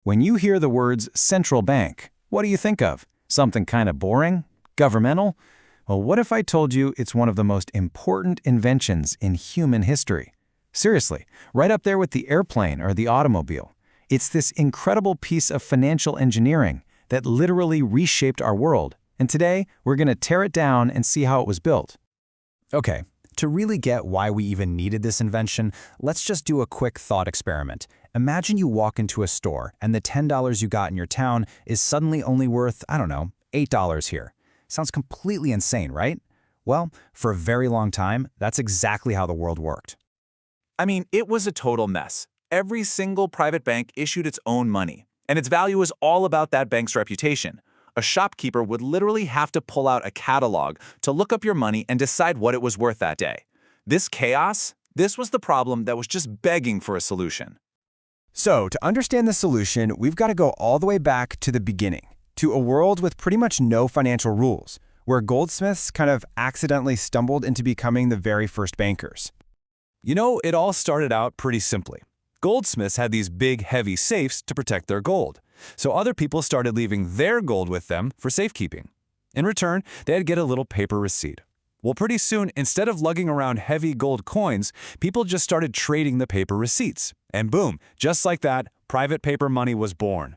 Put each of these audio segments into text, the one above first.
When you hear the words central bank, what do you think of? Something kind of boring? Governmental? Well, what if I told you it's one of the most important inventions in human history? Seriously, right up there with the airplane or the automobile. It's this incredible piece of financial engineering that literally reshaped our world. And today, we're going to tear it down and see how it was built. Okay, to really get why we even needed this invention, let's just do a quick thought experiment. Imagine you walk into a store and the $10 you got in your town is suddenly only worth, I don't know, $8 here. Sounds completely insane, right? Well, for a very long time, that's exactly how the world worked. I mean, it was a total mess. Every single private bank issued its own money, and its value was all about that bank's reputation. A shopkeeper would literally have to pull out a catalog to look up your money and decide what it was worth that day. This chaos, this was the problem that was just begging for a solution. So, to understand the solution, we've got to go all the way back to the beginning, to a world with pretty much no financial rules, where goldsmiths kind of accidentally stumbled into becoming the very first bankers. You know, it all started out pretty simply. Goldsmiths had these big, heavy safes to protect their gold. So other people started leaving their gold with them for safekeeping. In return, they'd get a little paper receipt. Well, pretty soon, instead of lugging around heavy gold coins, people just started trading the paper receipts. And boom, just like that, private paper money was born.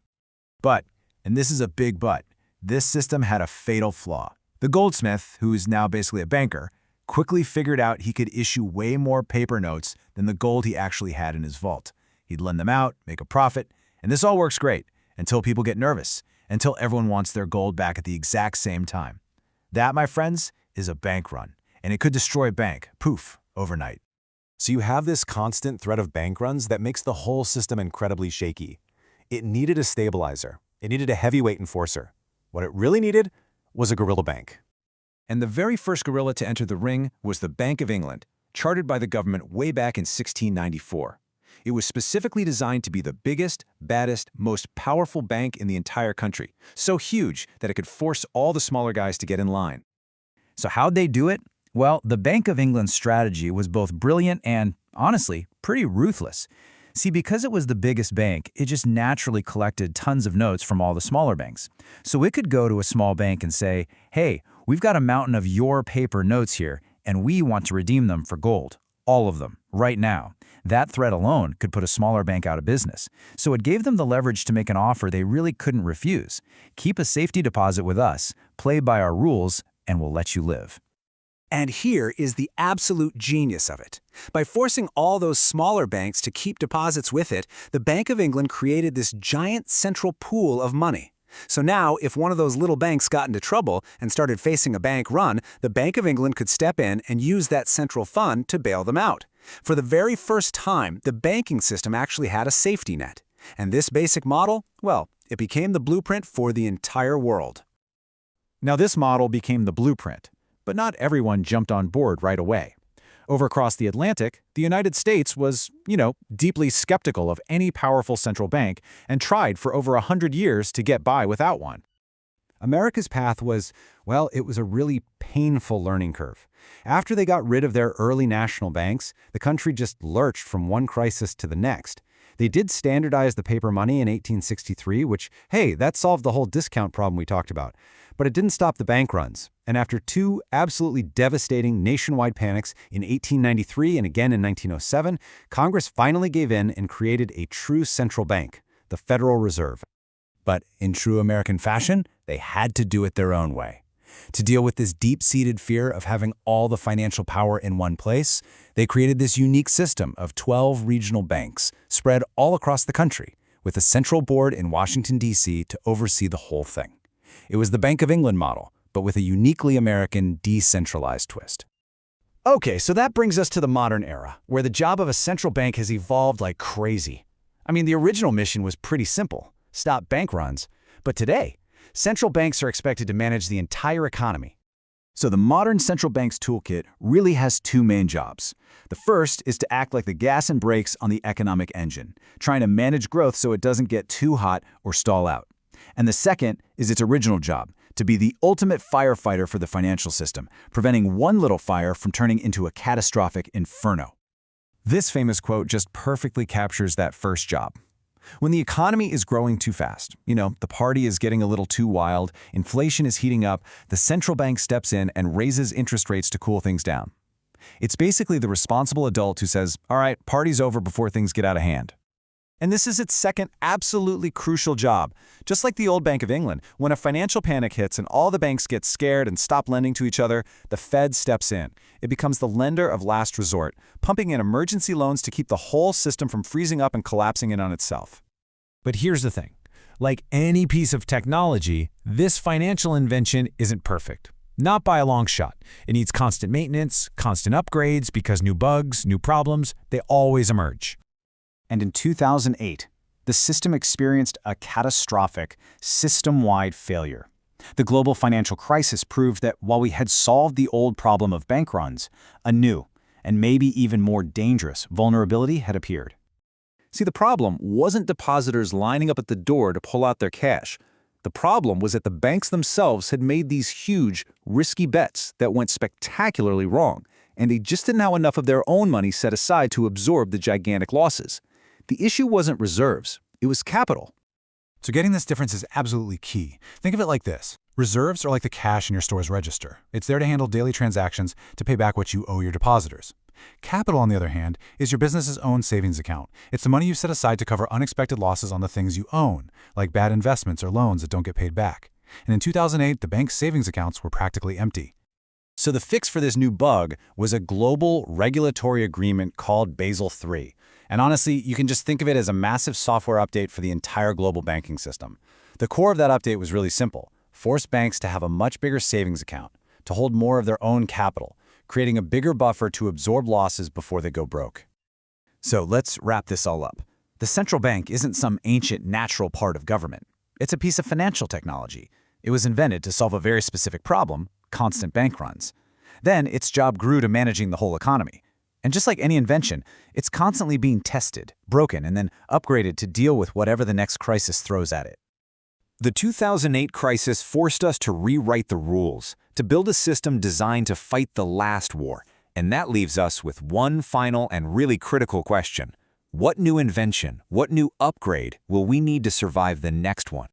But, and this is a big but, this system had a fatal flaw. The goldsmith, who's now basically a banker, quickly figured out he could issue way more paper notes than the gold he actually had in his vault. He'd lend them out, make a profit, and this all works great until people get nervous, until everyone wants their gold back at the exact same time. That, my friends, is a bank run, and it could destroy a bank, poof, overnight. So you have this constant threat of bank runs that makes the whole system incredibly shaky. It needed a stabilizer. It needed a heavyweight enforcer. What it really needed was a guerrilla bank. And the very first gorilla to enter the ring was the Bank of England, chartered by the government way back in 1694. It was specifically designed to be the biggest, baddest, most powerful bank in the entire country, so huge that it could force all the smaller guys to get in line. So how'd they do it? Well, the Bank of England's strategy was both brilliant and, honestly, pretty ruthless. See, because it was the biggest bank, it just naturally collected tons of notes from all the smaller banks. So it could go to a small bank and say, hey, we've got a mountain of your paper notes here, and we want to redeem them for gold. All of them, right now. That threat alone could put a smaller bank out of business. So it gave them the leverage to make an offer they really couldn't refuse. Keep a safety deposit with us, play by our rules, and we'll let you live. And here is the absolute genius of it. By forcing all those smaller banks to keep deposits with it, the Bank of England created this giant central pool of money. So now, if one of those little banks got into trouble and started facing a bank run, the Bank of England could step in and use that central fund to bail them out. For the very first time, the banking system actually had a safety net. And this basic model, well, it became the blueprint for the entire world. Now, this model became the blueprint, but not everyone jumped on board right away. Over across the Atlantic, the United States was, deeply skeptical of any powerful central bank and tried for over 100 years to get by without one. America's path was, well, it was a really painful learning curve. After they got rid of their early national banks, the country just lurched from one crisis to the next. They did standardize the paper money in 1863, which, hey, that solved the whole discount problem we talked about. But it didn't stop the bank runs. And after two absolutely devastating nationwide panics in 1893 and again in 1907, Congress finally gave in and created a true central bank, the Federal Reserve. But in true American fashion, they had to do it their own way. To deal with this deep-seated fear of having all the financial power in one place, they created this unique system of 12 regional banks spread all across the country, with a central board in Washington, D.C. to oversee the whole thing. It was the Bank of England model, but with a uniquely American, decentralized twist. Okay, so that brings us to the modern era, where the job of a central bank has evolved like crazy. I mean, the original mission was pretty simple: stop bank runs. But today, central banks are expected to manage the entire economy. So the modern central bank's toolkit really has two main jobs. The first is to act like the gas and brakes on the economic engine, trying to manage growth so it doesn't get too hot or stall out. And the second is its original job, to be the ultimate firefighter for the financial system, preventing one little fire from turning into a catastrophic inferno. This famous quote just perfectly captures that first job. When the economy is growing too fast, the party is getting a little too wild, inflation is heating up, the central bank steps in and raises interest rates to cool things down. It's basically the responsible adult who says, all right, party's over before things get out of hand. And this is its second absolutely crucial job. Just like the old Bank of England, when a financial panic hits and all the banks get scared and stop lending to each other, the Fed steps in. It becomes the lender of last resort, pumping in emergency loans to keep the whole system from freezing up and collapsing in on itself. But here's the thing. Like any piece of technology, this financial invention isn't perfect. Not by a long shot. It needs constant maintenance, constant upgrades, because new bugs, new problems, they always emerge. And in 2008, the system experienced a catastrophic, system-wide failure. The global financial crisis proved that while we had solved the old problem of bank runs, a new, and maybe even more dangerous, vulnerability had appeared. See, the problem wasn't depositors lining up at the door to pull out their cash. The problem was that the banks themselves had made these huge, risky bets that went spectacularly wrong, and they just didn't have enough of their own money set aside to absorb the gigantic losses. The issue wasn't reserves, it was capital. So getting this difference is absolutely key. Think of it like this. Reserves are like the cash in your store's register. It's there to handle daily transactions to pay back what you owe your depositors. Capital, on the other hand, is your business's own savings account. It's the money you set aside to cover unexpected losses on the things you own, like bad investments or loans that don't get paid back. And in 2008, the bank's savings accounts were practically empty. So the fix for this new bug was a global regulatory agreement called Basel III. And honestly, you can just think of it as a massive software update for the entire global banking system. The core of that update was really simple: force banks to have a much bigger savings account, to hold more of their own capital, creating a bigger buffer to absorb losses before they go broke. So let's wrap this all up. The central bank isn't some ancient natural part of government. It's a piece of financial technology. It was invented to solve a very specific problem: constant bank runs. Then its job grew to managing the whole economy. And just like any invention, it's constantly being tested, broken, and then upgraded to deal with whatever the next crisis throws at it. The 2008 crisis forced us to rewrite the rules, to build a system designed to fight the last war. And that leaves us with one final and really critical question. What new invention, what new upgrade will we need to survive the next one?